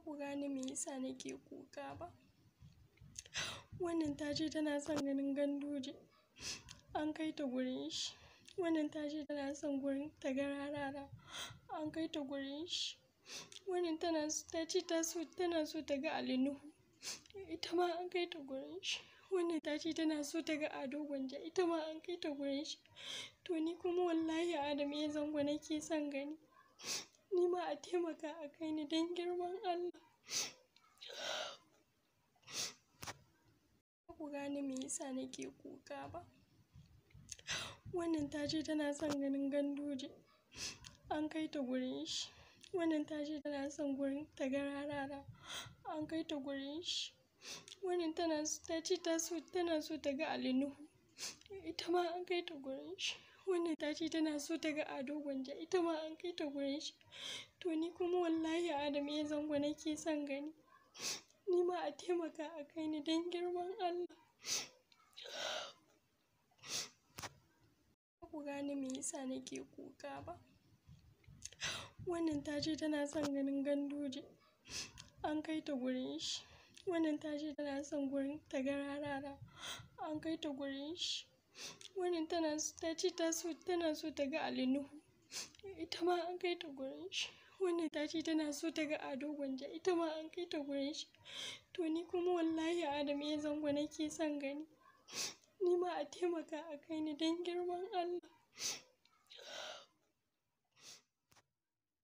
ku gane me yasa nake kuka ba. Wannan ta ce tana son ganin Ganduje, an kai ta gurin shi. Wannan ta ce tana son gurin ta ga Rarara, an kai ta gurin shi. Wannan ta ce tana so ta ga Ali Nuhu, ita ma an kai ta gurin shi. Wannan ta ce tana so ta ga Ado Gwanja, ita ma an kai ta gurin shi. To ni kuma wallahi Adam A Zango nake son gani. Ni ma a taimaka a kai ni don girman Allah. Ku gane me yasa nake kuka ba. Wannan ta ce tana son ganin Ganduje, an kai ta gurin shi. Wannan ta ce tana son gurin ta ga Rarara, an kai ta gurin shi. Wannan ta ce tana so ta ga Ali Nuhu, ita ma an kai ta gurin shi. Wannan ta ce tana so ta ga Ado Gwanja, ita ma an kai ta gurin shi. To ni kuma wallahi Adam A Zango nake son gani. Ni ma a taimaka a kai ni don girman Allah. Ku gane me yasa nake kuka ba. Wannan ta ce tana son ganin Ganduje, an kai ta gurin shi. Wannan ta ce tana son gurin ta ga Rarara, an kai ta gurin shi. Wannan ta ce tana so ta ga Ali Nuhu, ita ma an kai ta gurin shi. Wannan ta ce tana so ta ga Ado Gwanja, ita ma an kai ta gurin shi. To ni kuma wallahi Adam A Zango nake son gani. Ni ma a taimaka a kai ni don girman Allah.